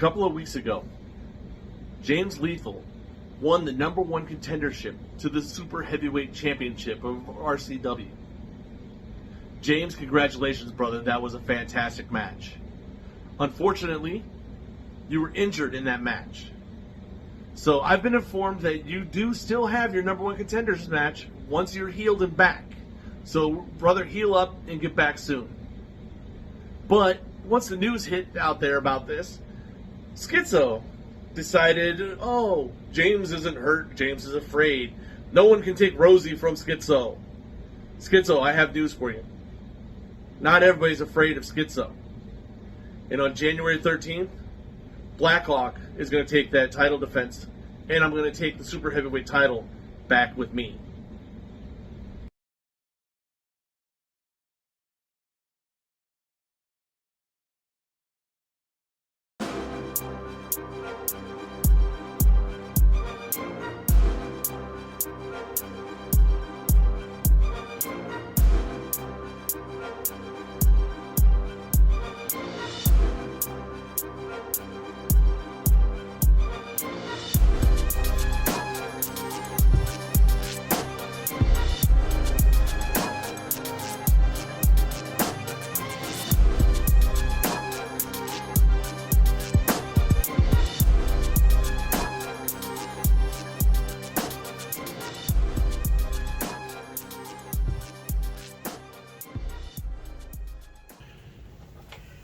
couple of weeks ago, James Lethal won the #1 contendership to the Super Heavyweight Championship of RCW. James, congratulations, brother. That was a fantastic match. Unfortunately, you were injured in that match. So I've been informed that you do still have your #1 contenders match once you're healed and back. So, brother, heal up and get back soon. But once the news hit out there about this, Schizo decided, oh, James isn't hurt, James is afraid. No one can take Rosie from Schizo. Schizo, I have news for you. Not everybody's afraid of Schizo. And on January 13th, Blackhawk is going to take that title defense, and I'm going to take the Super Heavyweight title back with me.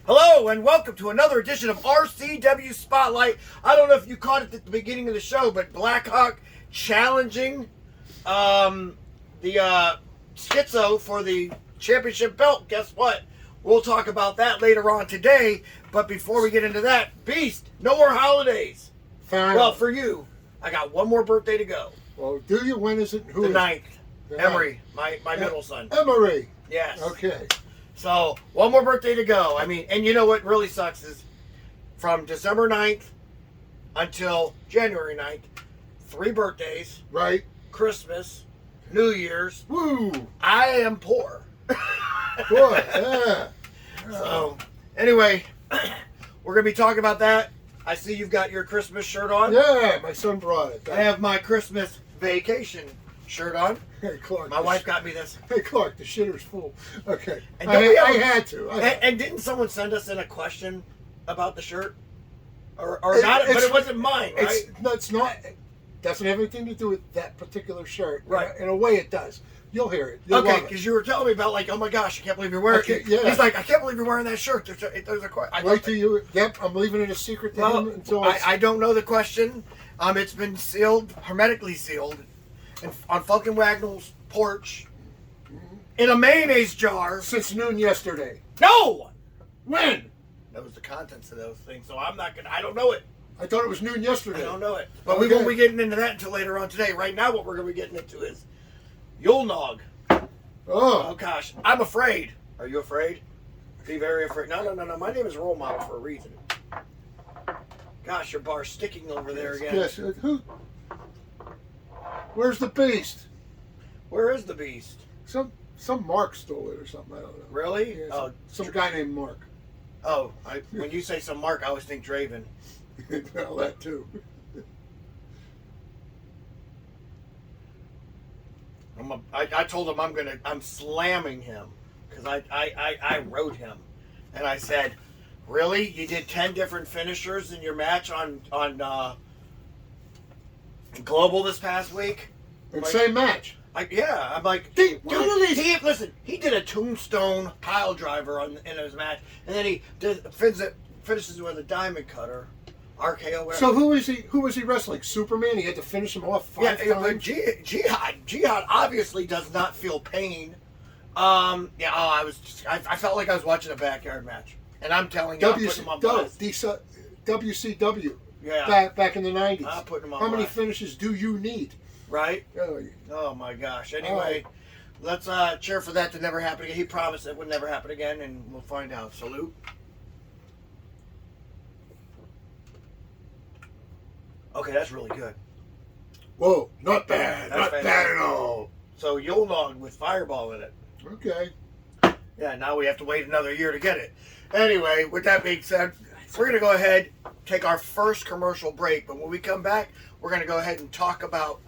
Hello and welcome to another edition of RCW Spotlight. I don't know if you caught it at the beginning of the show, but Blackhawk challenging the Schizo for the championship belt. Guess what? We'll talk about that later on today. But before we get into that, Beast, no more holidays. Fine. Well, for you, I got one more birthday to go. Well, do you? When is it? Who The is 9th. The Emery, my middle son. Emery. Yes. Okay. So, one more birthday to go. I mean, and you know what really sucks is from December 9th until January 9th, 3 birthdays, Right. Christmas, New Year's. Woo. I am poor. Good. Yeah. So, anyway, we're going to be talking about that. I see you've got your Christmas shirt on. Yeah, my son brought it. I have my Christmas vacation shirt on. Hey, Clark. My wife got me this. Hey, Clark, the shitter's full. Okay. And don't we I have a- had to. And didn't someone send us in a question about the shirt? Or It- not, but it's- it wasn't mine, right? It's not. It doesn't have anything to do with that particular shirt. Right. In a way, it does. You'll hear it. You'll Okay, love it. because you were telling me about like, oh my gosh, I can't believe you're wearing it. Yeah. He's like, I can't believe you're wearing that shirt. There's a question. Wait till you. Yep, I'm leaving it a secret to him until I don't know the question. It's been sealed, hermetically sealed, on fucking Wagnall's porch, in a mayonnaise jar. since noon yesterday. No! When? Knows the contents of those things, so I'm not gonna. I don't know it. I thought it was noon yesterday. I don't know it. But we Okay. won't be getting into that until later on today. Right now, what we're gonna be getting into is Yule Nog. Oh Oh. gosh, I'm afraid. Are you afraid? Be very afraid. No. My name is RoleModel for a reason. Gosh, your bar's sticking over there again. Yes. Who? Where's the beast? Where is the beast? Some Mark stole it or something. I don't know. Really? Yeah, some guy named Mark. Oh, when you say some Mark, I always think Draven. Well, that too. I told him I'm slamming him because I wrote him, and I said, really? You did 10 different finishers in your match on Global this past week? And Like- same match. Yeah, I'm like, listen, he did a tombstone pile driver in his match, and then he finishes with a diamond cutter, RKO. Whatever. So who was he wrestling? Superman. He had to finish him off 5 times. Jihad obviously does not feel pain. I felt like I was watching a backyard match, and I'm telling you, I'm putting him on blast. WCW. Yeah, Back in the 90s. I'm putting him on How many blast. finishes do you need? Right? Oh, Oh my gosh. Anyway, let's cheer for that to never happen again. He promised it would never happen again, and we'll find out. Salute. Okay, that's really good. whoa, not bad. That's Not fantastic. bad at all. So Yule Nog with Fireball in it. Okay. Yeah, now we have to wait another year to get it. Anyway, with that being said, We're going to go ahead, take our first commercial break, but when we come back, we're going to go ahead and talk about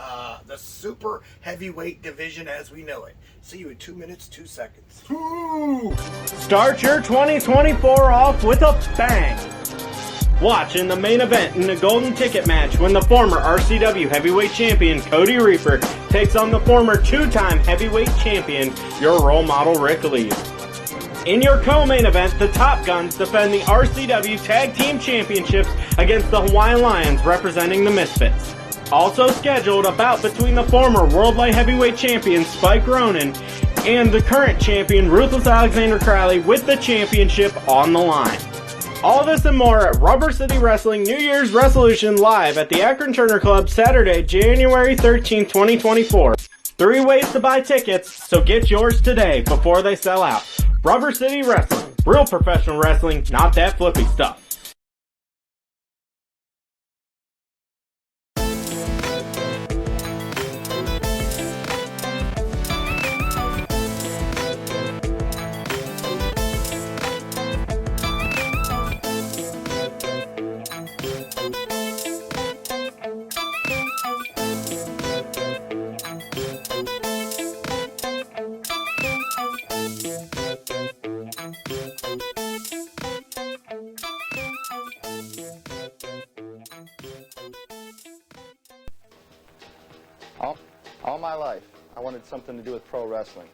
the super heavyweight division as we know it. See you in 2 minutes, 2 seconds. Ooh. Start your 2024 off with a bang. Watch in the main event in the Golden Ticket match when the former RCW Heavyweight Champion Cody Reaper takes on the former two-time Heavyweight Champion, your role model Rick Lee. In your co-main event, the Top Guns defend the RCW Tag Team Championships against the Hawaiian Lions representing the Misfits. Also scheduled, a bout between the former World Light Heavyweight Champion Spike Ronan and the current champion Ruthless Alexander Crowley with the championship on the line. All this and more at Rubber City Wrestling New Year's Wrestlution live at the Akron Turner Club Saturday, January 13, 2024. 3 ways to buy tickets, so get yours today before they sell out. Rubber City Wrestling. Real professional wrestling, not that flippy stuff. All my life, I wanted something to do with pro wrestling.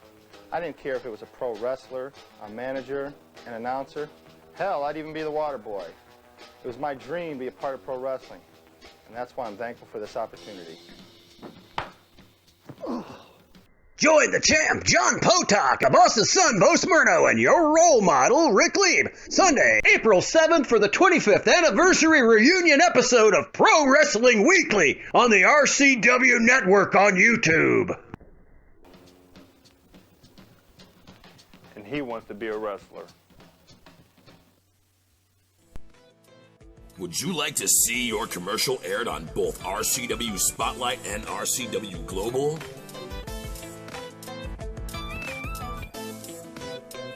I didn't care if it was a pro wrestler, a manager, an announcer. Hell, I'd even be the water boy. It was my dream to be a part of pro wrestling, and that's why I'm thankful for this opportunity. Join the champ, John Potok, the boss's son, Bo Smyrno, and your role model, Rick Lieb, Sunday, April 7th for the 25th anniversary reunion episode of Pro Wrestling Weekly on the RCW Network on YouTube. And he wants to be a wrestler. Would you like to see your commercial aired on both RCW Spotlight and RCW Global?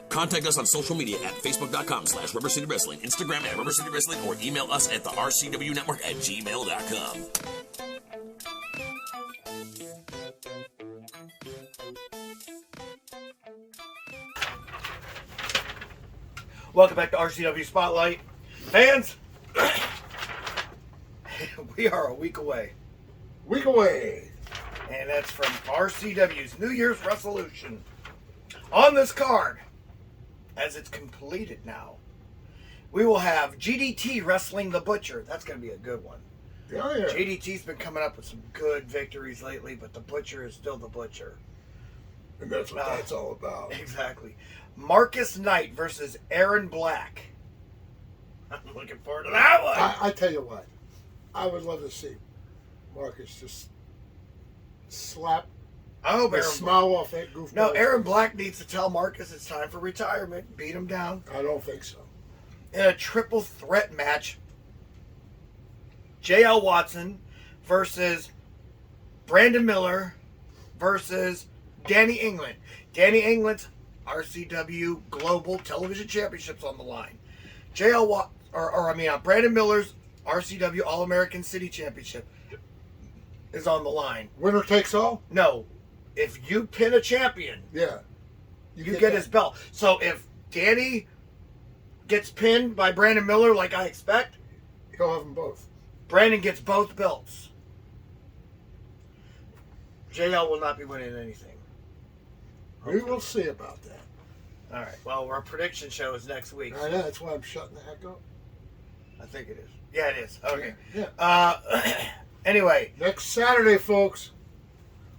Contact us on social media at facebook.com/Rubber City Wrestling, Instagram at Rubber City Wrestling, or email us at the RCW Network at gmail.com. Welcome back to RCW Spotlight. Fans, we are a week away. Week away. And that's from RCW's New Year's Wrestlution. On this card, as it's completed now, we will have GDT wrestling the Butcher. That's going to be a good one. Oh, yeah. GDT's been coming up with some good victories lately, but the Butcher is still the Butcher. And that's what that's all about. Exactly. Marcus Knight versus Aaron Black. I'm looking forward to that one. I tell you what, I would love to see Marcus just slap the smile off that goofball. No, Aaron Black needs to tell Marcus it's time for retirement. Beat him down. I don't think so. In a triple threat match, J.L. Watson versus Brandon Miller versus Danny England. Danny England's RCW Global Television Championships on the line. Brandon Miller's RCW All-American City Championship is on the line. Winner takes all? No. If you pin a champion, Yeah. you get his belt. So if Danny gets pinned by Brandon Miller like I expect, He'll have them both. Brandon gets both belts. JL will not be winning anything. We will see about that. All right. Well, our prediction show is next week. I know, that's why I'm shutting the heck up. I think it is. Yeah, it is. Okay. Yeah. Anyway. Next Saturday, folks.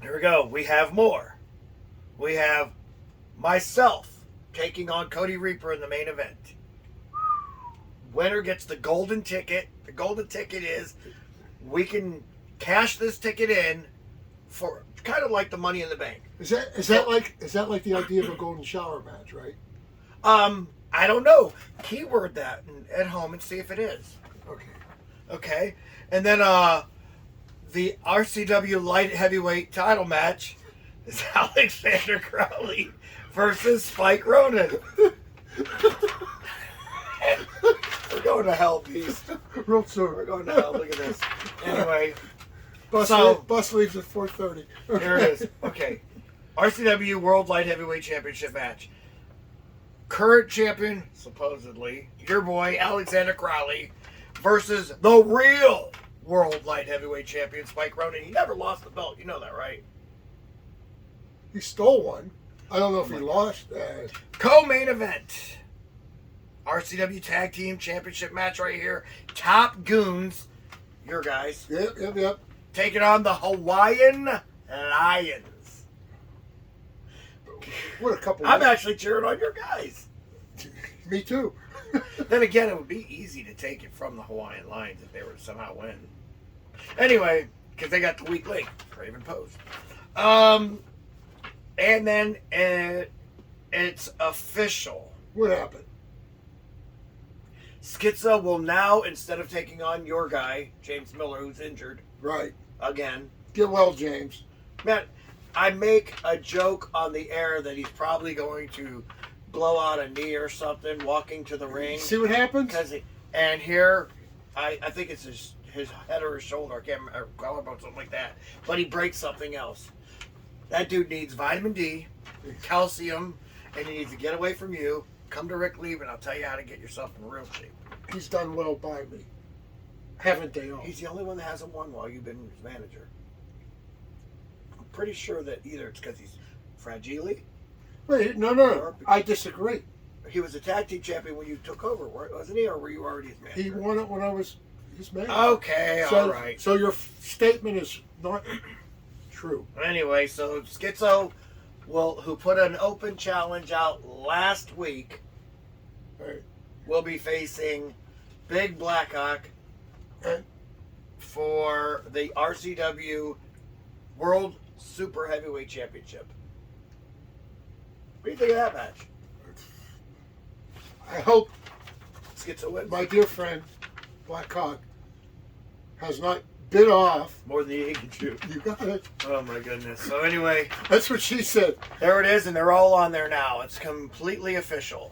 Here we go. We have more. We have myself taking on Cody Reaper in the main event. Winner gets the golden ticket. The golden ticket is we can cash this ticket in for kind of like the Money in the Bank. Is that like the idea of a golden shower match, right? I don't know. Keyword that at home and see if it is. Okay. Okay. And then the RCW light heavyweight title match is Alexander Crowley versus Spike Ronan. We're going going to hell, Beast. Real soon. We're going to hell. Look at this. Anyway, Bus leaves at 4:30. there it is. Okay. RCW World Light Heavyweight Championship match. Current champion, supposedly, your boy Alexander Crowley versus the real World Light Heavyweight Champion Spike Ronan. He never lost the belt. You know that, right? He stole one. I don't know if he lost. Co-main event. RCW Tag Team Championship match right here. Top Goons, your guys, Yep. taking on the Hawaiian Lions. What a couple. I'm actually cheering on your guys. Me too. Then again, it would be easy to take it from the Hawaiian Lions if they were to somehow win. Anyway, because they got the weak link, Craven Post. And then it's official. What happened? Schizo will now, instead of taking on your guy, James Miller, who's injured Right. again. Get well, James. Man, I make a joke on the air that he's probably going to blow out a knee or something walking to the ring. See what happens? And here, I think it's his head or his shoulder, I can't remember, collarbone, something like that. But he breaks something else. That dude needs vitamin D, calcium, and he needs to get away from you. Come to Rick Lieb, and I'll tell you how to get yourself in real shape. He's done well by me. Haven't they all? He's the only one that hasn't won while you've been his manager. I'm pretty sure that either it's because he's fragile. Wait, no. I disagree. He was a tag team champion when you took over, wasn't he? Or were you already his manager? He won it when I was his manager. Okay, all right. So your statement is not true. Anyway, so Schizo, who put an open challenge out last week, Right. will be facing Big Blackhawk for the RCW World Super Heavyweight Championship. What do you think of that match? I hope Schizo wins. my dear friend Black Hawk has not bit off. More than he can chew. You got it. Oh my goodness. So anyway, That's what she said. there it is, and they're all on there now. It's completely official.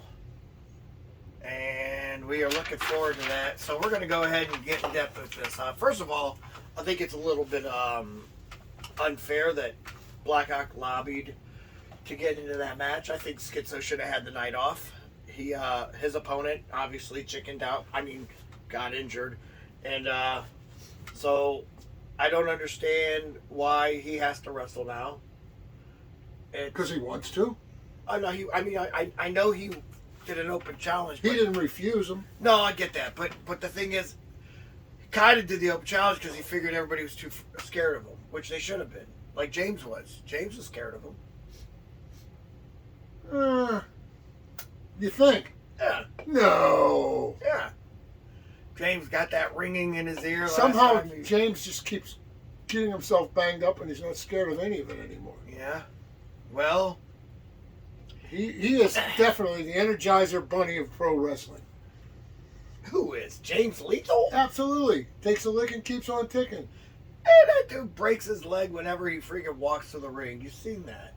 And we are looking forward to that. So we're going to go ahead and get in depth with this. First of all, I think it's a little bit unfair that Blackhawk lobbied to get into that match. I think Schizo should have had the night off. His opponent obviously chickened out. Got injured. And so I don't understand why he has to wrestle now. Because he wants to. I know I know he did an open challenge. He but- didn't refuse him. No, I get that, but the thing is, he kind of did the open challenge because he figured everybody was too scared of him, which they should have been. Like James was. James was scared of him. You think? Yeah, No. yeah. James got that ringing in his ear. Somehow last time James just keeps getting himself banged up and he's not scared of any of it anymore. Yeah. Well, He is definitely the Energizer Bunny of pro wrestling. who is James Lethal? Absolutely. Takes a lick and keeps on ticking. And that dude breaks his leg whenever he freaking walks to the ring. You've seen that.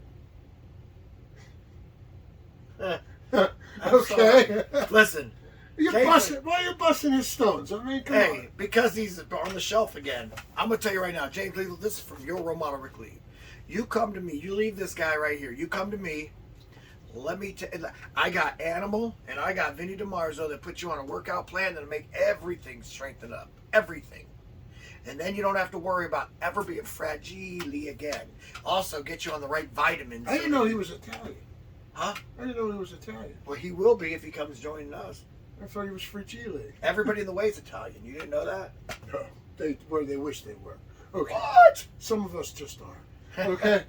I'm Okay. sorry. Listen. Why are you busting his stones? Come Hey, on. because he's on the shelf again. I'm going to tell you right now, James Lethal, this is from your role model, Rick Lee. You come to me. You leave this guy right here. You come to me. I got Animal and I got Vinny DiMarzo that put you on a workout plan that'll make everything strengthen up. Everything. And then you don't have to worry about ever being fragile again. Also, get you on the right vitamins. I didn't know he was Italian. Huh? I didn't know he was Italian. Well, he will be if he comes joining us. I thought he was fragile. Everybody in the way is Italian. You didn't know that? No, they wish they were. Okay. What? Some of us just are. Okay.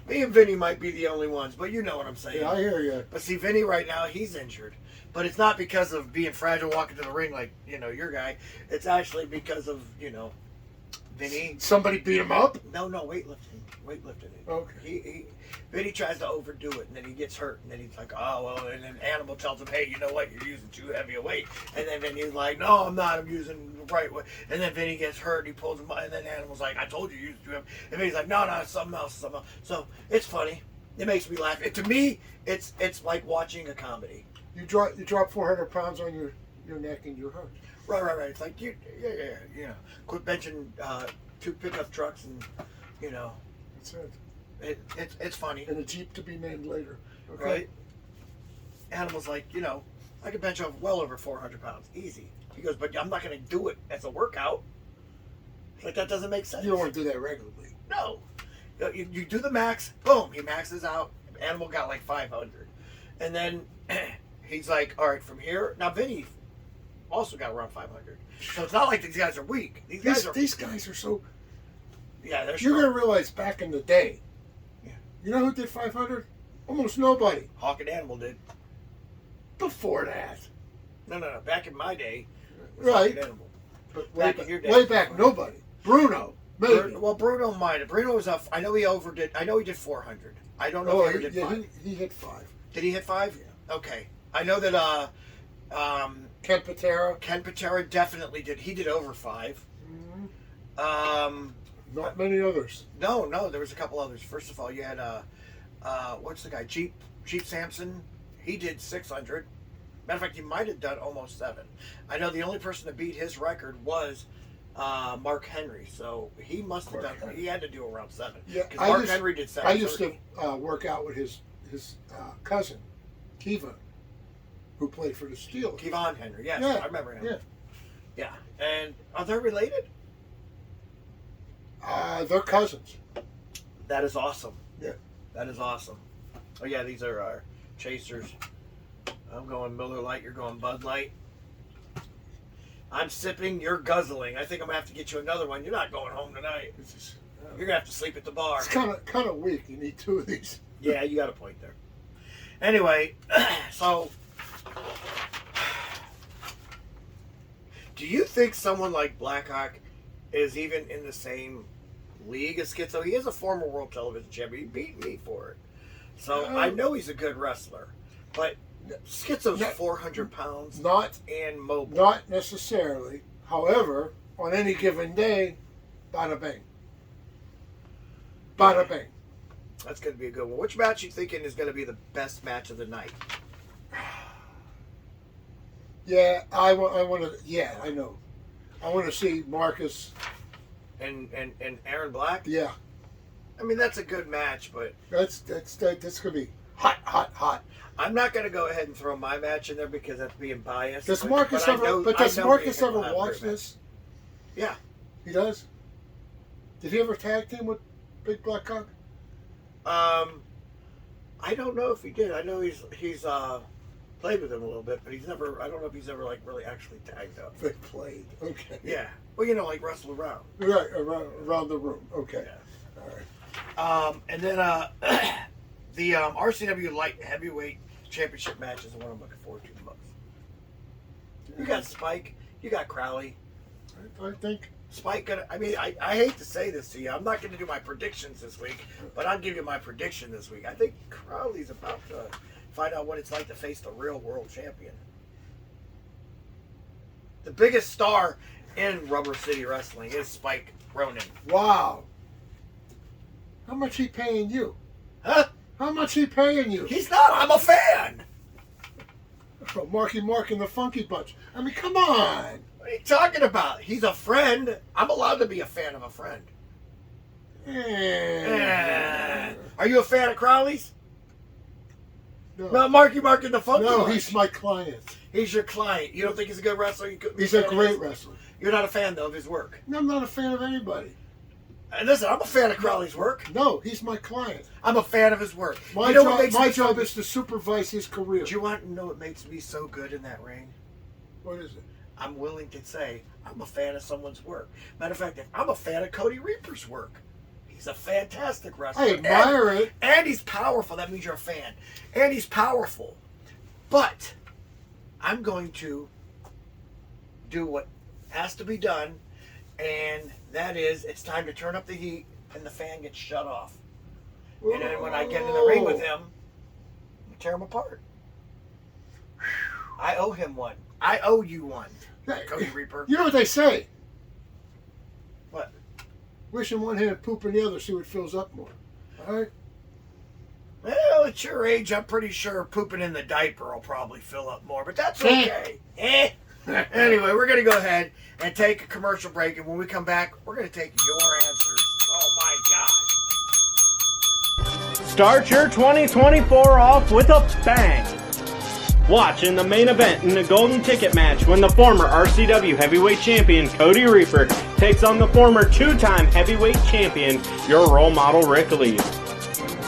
Me and Vinny might be the only ones, but you know what I'm saying. Yeah, I hear you. But see, Vinny right now, he's injured. But it's not because of being fragile walking to the ring like, your guy. It's actually because of, Vinny. Somebody beat him up? No, weightlifting. Okay. Vinny tries to overdo it, and then he gets hurt, and then he's like, oh, well, and then Animal tells him, hey, you know what, you're using too heavy a weight. And then Vinny's like, no, I'm not, I'm using the right way. And then Vinny gets hurt, and he pulls him, and then Animal's like, I told you you used too heavy. And Vinny's like, no, it's something else. So it's funny. It makes me laugh. To me, it's like watching a comedy. You drop 400 pounds on your your neck and your heart. Right. It's like you know, quit benching 2 pickup trucks and That's it. it's funny, And a Jeep to be named later. Okay. right? Animal's like, I could bench well over 400 pounds, easy. He goes, but I'm not going to do it as a workout. It's like, that doesn't make sense. You don't want to do that regularly. No. You do the max, boom, he maxes out. Animal got like 500. And then he's like, all right, from here. Now, Vinny also got around 500. So it's not like these guys are weak. These guys are so... Yeah, they're You're strong. going to realize back in the day, Yeah. you know who did 500? Almost nobody. Hawk and Animal did. Before that. No. Back in my day, it was Right. Hawk and Animal. But Back in your day. way back, nobody. Bruno, maybe. Bruno might have. Bruno was up. I know he overdid. I know he did 400. I don't know if he ever did 5. He hit 5. Did he hit 5? Yeah. Okay. I know that Ken Patera. Ken Patera definitely did. He did over 5. Not many others. No, there was a couple others. First of all, you had what's the guy? Jeep Sampson. He did 600. Matter of fact, he might have done almost 7. I know the only person to beat his record was Mark Henry. So he must have done. He had to do around 7. Yeah, because Mark Henry did 7. I used to work out with his cousin, Kiva, who played for the Steelers. Kevon Henry. Yes, Yeah, I remember him. Yeah. Yeah. And are they related? They're cousins. That is awesome. Yeah. That is awesome. Oh yeah, these are our chasers. I'm going Miller Lite. You're going Bud Light. I'm sipping. You're guzzling. I think I'm gonna have to get you another one. You're not going home tonight. You're gonna have to sleep at the bar. It's kind of weak. You need 2 of these. Yeah, you got a point there. Anyway, so do you think someone like Blackhawk is even in the same league as Schizo? He is a former world television champion. He beat me for it. So I know he's a good wrestler. But Schizo's 400 pounds and mobile. Not necessarily. However, on any given day, bada bang. Bada bang. That's going to be a good one. Which match you thinking is going to be the best match of the night? Yeah, I want to. Yeah, I know. I want to see Marcus and Aaron Black. Yeah, I mean that's a good match, but that's gonna be hot. I'm not going to go ahead and throw my match in there because that's being biased. Does Marcus ever watch this? Yeah, he does. Did he ever tag team with Big Black Cock? I don't know if he did. I know he's played with him a little bit, but he's never. I don't know if he's ever like really actually tagged up. They played. Okay. Yeah. Well, like wrestle around. Right around the room. Okay. Yeah. All right. And then the RCW Light Heavyweight Championship match is the one I'm looking forward to the most. You got Spike. You got Crowley. I think Spike gonna. I mean, I hate to say this to you. I'm not going to do my predictions this week, but I'll give you my prediction this week. I think Crowley's about to find out what it's like to face the real world champion. The biggest star in Rubber City Wrestling is Spike Ronan. Wow. How much he paying you? Huh? How much he paying you? He's not. I'm a fan. Oh, Marky Mark and the Funky Bunch. I mean, come on. What are you talking about? He's a friend. I'm allowed to be a fan of a friend. Are you a fan of Crowley's? No, Marky Mark and the Funky No, Bunch. he's my client. He's your client. You don't think he's a good wrestler? He's a great wrestler. You're not a fan, though, of his work. No, I'm not a fan of anybody. And listen, I'm a fan of Crowley's work. No, he's my client. I'm a fan of his work. My job is to supervise his career. Do you want to know what makes me so good in that ring? What is it? I'm willing to say I'm a fan of someone's work. Matter of fact, I'm a fan of Cody Reaper's work. He's a fantastic wrestler. I admire it. And he's powerful. That means you're a fan. And he's powerful. But I'm going to do what has to be done, and that is it's time to turn up the heat and the fan gets shut off. And then when I get in the ring with him, I tear him apart. I owe him one. I owe you one, Cody Reaper. You know what they say? What? Wish in one hand, poop in the other, see what fills up more. All right? Well, at your age, I'm pretty sure pooping in the diaper will probably fill up more, but that's okay. Anyway, we're going to go ahead and take a commercial break, and when we come back, we're going to take your answers. Oh my God. Start your 2024 off with a bang. Watch in the main event in the golden ticket match when the former RCW heavyweight champion Cody Reaper takes on the former two-time heavyweight champion, your role model Rick Lee.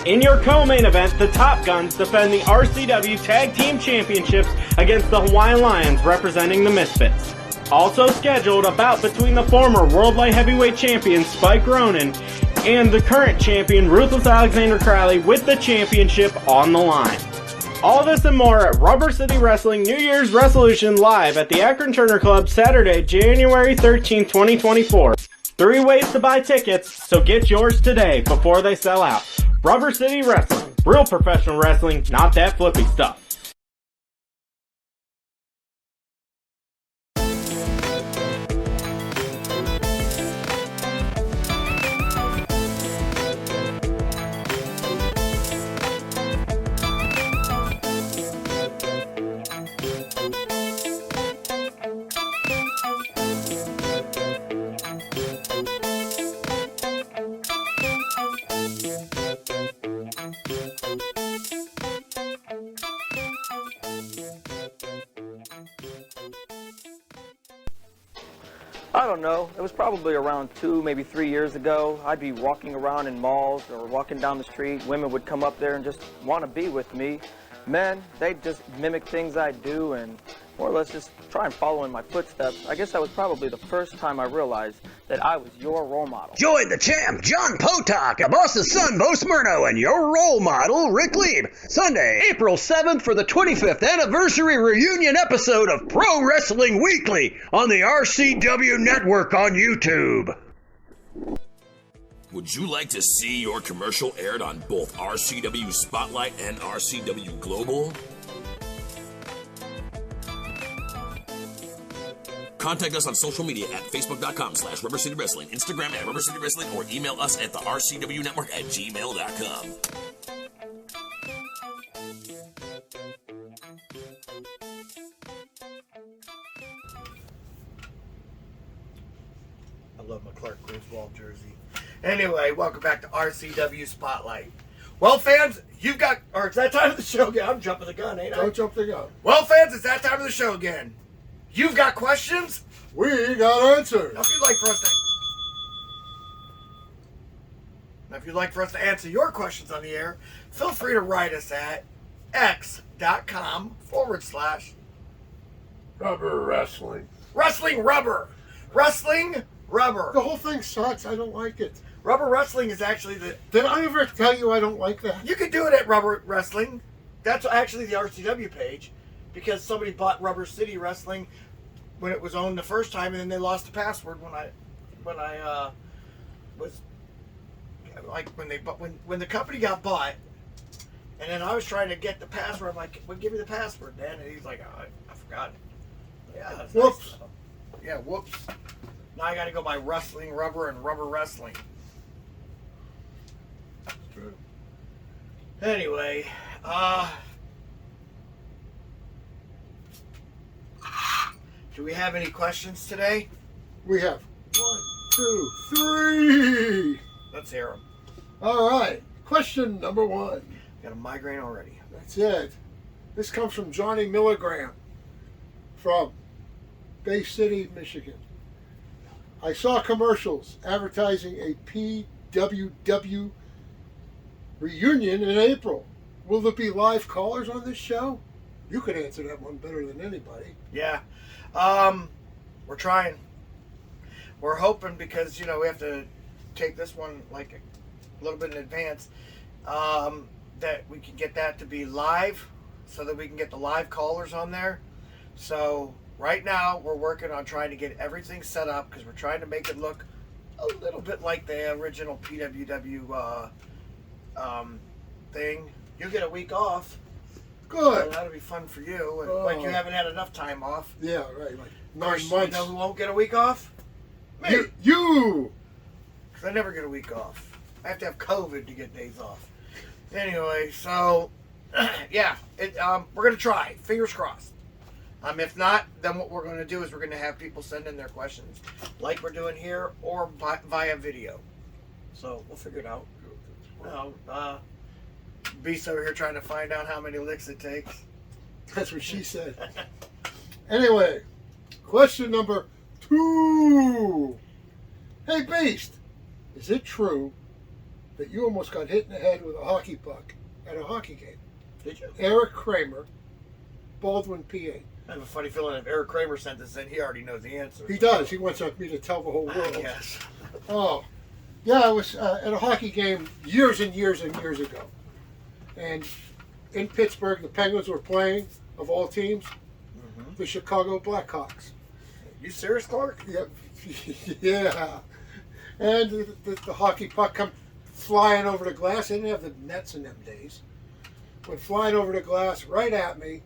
In your co-main event, the Top Guns defend the RCW Tag Team Championships against the Hawaiian Lions representing the Misfits. Also scheduled, a bout between the former World Light Heavyweight Champion Spike Ronan and the current champion Ruthless Alexander Crowley with the championship on the line. All this and more at Rubber City Wrestling New Year's Wrestlution live at the Akron Turner Club Saturday, January 13, 2024. 3 ways to buy tickets, so get yours today before they sell out. Rubber City Wrestling. Real professional wrestling, not that flippy stuff. I don't know. It was probably around 2, maybe 3 years ago. I'd be walking around in malls or walking down the street. Women would come up there and just want to be with me. Men, they'd just mimic things I do and more or less just try and follow in my footsteps. I guess that was probably the first time I realized that I was your role model. Join the champ, John Potok, the boss's son, Bo Smyrno, and your role model, Rick Lieb, Sunday, April 7th for the 25th anniversary reunion episode of Pro Wrestling Weekly on the RCW Network on YouTube. Would you like to see your commercial aired on both RCW Spotlight and RCW Global? Contact us on social media at facebook.com/Rubber City Wrestling, Instagram at Rubber City Wrestling, or email us at the RCW Network at gmail.com. I love my Clark Griswold jersey. Anyway, welcome back to RCW Spotlight. Well, fans, you've got, or it's that time of the show again. I'm jumping the gun, ain't I? Don't jump the gun. Well, fans, it's that time of the show again. You've got questions? We got answers. Now, if you'd like for us to answer your questions on the air, feel free to write us at Rubber wrestling. Wrestling Rubber. Wrestling Rubber. The whole thing sucks. I don't like it. Rubber Wrestling is actually the... Did I ever tell you I don't like that? You could do it at Rubber Wrestling. That's actually the RCW page, because somebody bought Rubber City Wrestling when it was owned the first time, and then they lost the password when I was like when the company got bought, and then I was trying to get the password. I'm like, "Well, give me the password, man," and he's like, "Oh, I forgot it." Yeah, that's Whoops. Nice. Yeah, whoops. Now I got to go buy Wrestling Rubber and Rubber Wrestling. That's true. Anyway, do we have any questions today? We have 1, 2, 3. Let's hear them. All right. Question number 1. Got a migraine already. That's it. This comes from Johnny Milligram from Bay City, Michigan. I saw commercials advertising a PWW reunion in April. Will there be live callers on this show? You could answer that one better than anybody. Yeah. We're trying. We're hoping, because, we have to take this one like a little bit in advance, that we can get that to be live so that we can get the live callers on there. So right now we're working on trying to get everything set up, because we're trying to make it look a little bit like the original PWW thing. You get a week off. Good. So that'll be fun for you. And like, you haven't had enough time off. Yeah, right. Like Of 9 course, months. you know who won't get a week off? Me. You! Because I never get a week off. I have to have COVID to get days off. Anyway, so, yeah. We're going to try. Fingers crossed. If not, then what we're going to do is we're going to have people send in their questions, like we're doing here, or via video. So we'll figure it out. Beast over here trying to find out how many licks it takes. That's what she said. Anyway, question number 2. Hey, Beast, is it true that you almost got hit in the head with a hockey puck at a hockey game? Did you? Eric Kramer, Baldwin, PA. I have a funny feeling if Eric Kramer sent this in, he already knows the answer. He does. He wants me to tell the whole world. Yes. Oh, yeah, I was at a hockey game years and years and years ago. And in Pittsburgh, the Penguins were playing, of all teams, the Chicago Blackhawks. You serious, Clark? Yep. Yeah. And the hockey puck come flying over the glass. They didn't have the nets in them days. Went flying over the glass right at me.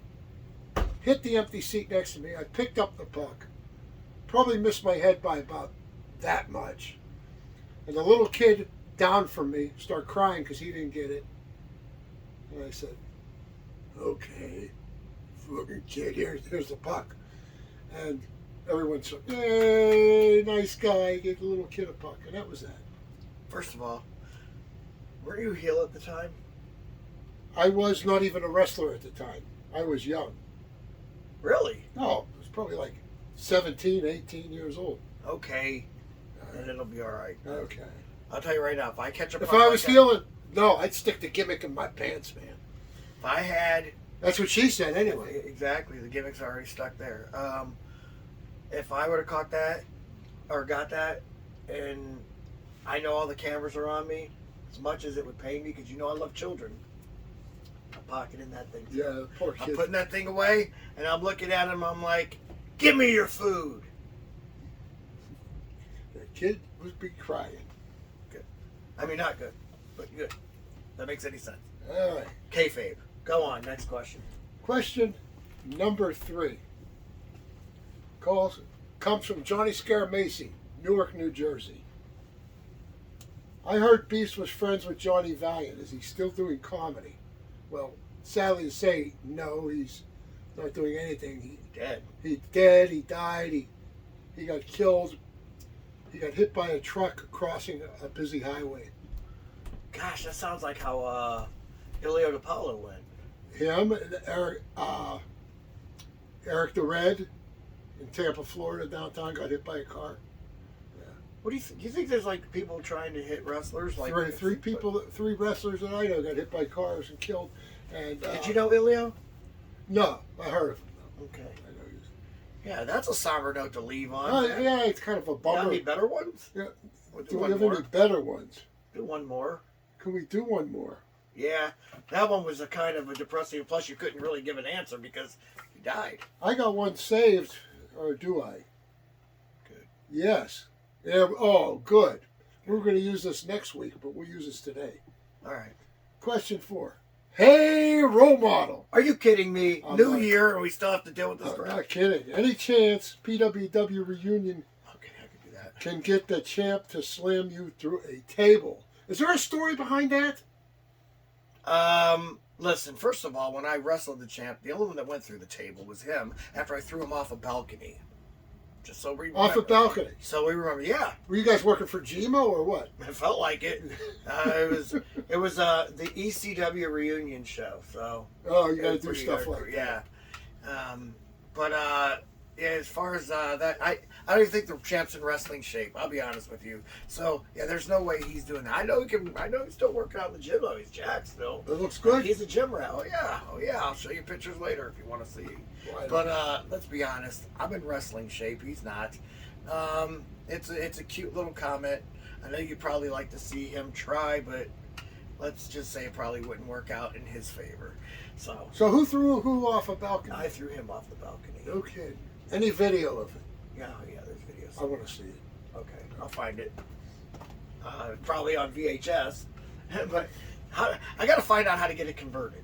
Hit the empty seat next to me. I picked up the puck. Probably missed my head by about that much. And the little kid down from me started crying because he didn't get it. And I said, okay, fucking kid, here's the puck. And everyone said, hey, nice guy, gave the little kid a puck. And that was that. First of all, were you heel at the time? I was not even a wrestler at the time. I was young. Really? No, I was probably like 17, 18 years old. Okay. And it'll be all right. Okay. I'll tell you right now, if I catch a puck If I was like that, healing, no, I'd stick the gimmick in my pants, man. if I had... That's what she said anyway. Exactly. The gimmick's already stuck there. If I would have caught that, or got that, and I know all the cameras are on me, as much as it would pain me, because you know I love children, I'm pocketing that thing. Too. Yeah, poor kid. I'm putting that thing away, and I'm looking at him, I'm like, give me your food. The kid would be crying. Good. I mean, not good, but good. That makes any sense. All right. Kayfabe. Go on, next question. Question number 3 comes from Johnny Scare Macy, Newark, New Jersey. I heard Beast was friends with Johnny Valiant. Is he still doing comedy? Well, sadly to say, no, he's not doing anything. Dead. He's dead. He died. He got killed. He got hit by a truck crossing a busy highway. Gosh, that sounds like how Ilio DiPaolo went. Him and Eric the Red in Tampa, Florida, downtown, got hit by a car. What do you think? Do you think there's like people trying to hit wrestlers? Like Three wrestlers that I know got hit by cars and killed. And did you know Ilio? No, I heard of him. Okay. I know he's. Yeah, that's a somber note to leave on. Yeah, it's kind of a bummer. Got any better ones? Yeah. We'll Do we have any better ones? Do one more. Can we do one more? Yeah, that one was a kind of a depressing. Plus, you couldn't really give an answer because he died. I got one saved, or do I? Good. Yes. Yeah. Oh, good. We're going to use this next week, but we'll use this today. All right. Question 4. Hey, role model. Are you kidding me? New year, and we still have to deal with this I'm crap? not kidding. Any chance PWW reunion Okay, I can do that. can get the champ to slam you through a table? Is there a story behind that? Listen, first of all, when I wrestled the champ, the only one that went through the table was him after I threw him off a balcony. Just so we remember. Off a balcony. So we remember, yeah. Were you guys working for GMO or what? It felt like it. It was the ECW reunion show. So Oh, you got to do stuff like yeah. Yeah, as far as that, I don't even think the champ's in wrestling shape. I'll be honest with you. So yeah, there's no way he's doing that. I know he's still working out in the gym though. He's jacked still. It looks good. He's a gym rat. Oh yeah. I'll show you pictures later if you want to see. But let's be honest. I'm in wrestling shape. He's not. It's a cute little comment. I know you'd probably like to see him try, but let's just say it probably wouldn't work out in his favor. So who threw who off a balcony? I threw him off the balcony. Okay. Any video of it? Yeah, there's videos. I want to see it. Okay, I'll find it. Probably on VHS, but I got to find out how to get it converted.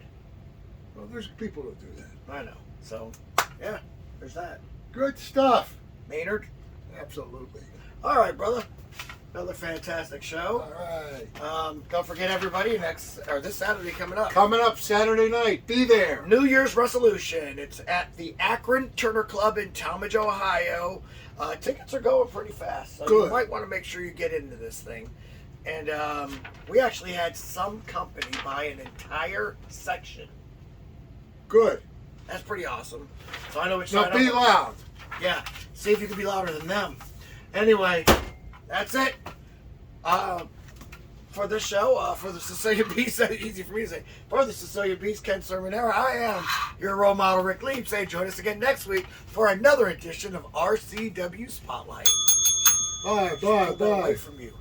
Well, there's people that do that. I know. So, yeah, there's that. Good stuff. Maynard? Absolutely. All right, brother. Another fantastic show. All right. Don't forget, everybody, this Saturday coming up. Coming up Saturday night. Be there. New Year's Wrestlution. It's at the Akron Turner Club in Talmadge, Ohio. Tickets are going pretty fast, so Good. you might want to make sure you get into this thing. And we actually had some company buy an entire section. Good. That's pretty awesome. So I know which Now side be I'm- loud. Yeah, see if you can be louder than them. Anyway, that's it. For this show, for the Sicilian Beast, easy for me to say. For the Sicilian Beast, Ken Sermonera, I am your role model, Rick Lieb. Say join us again next week for another edition of RCW Spotlight. Bye, Pull that away bye. from you.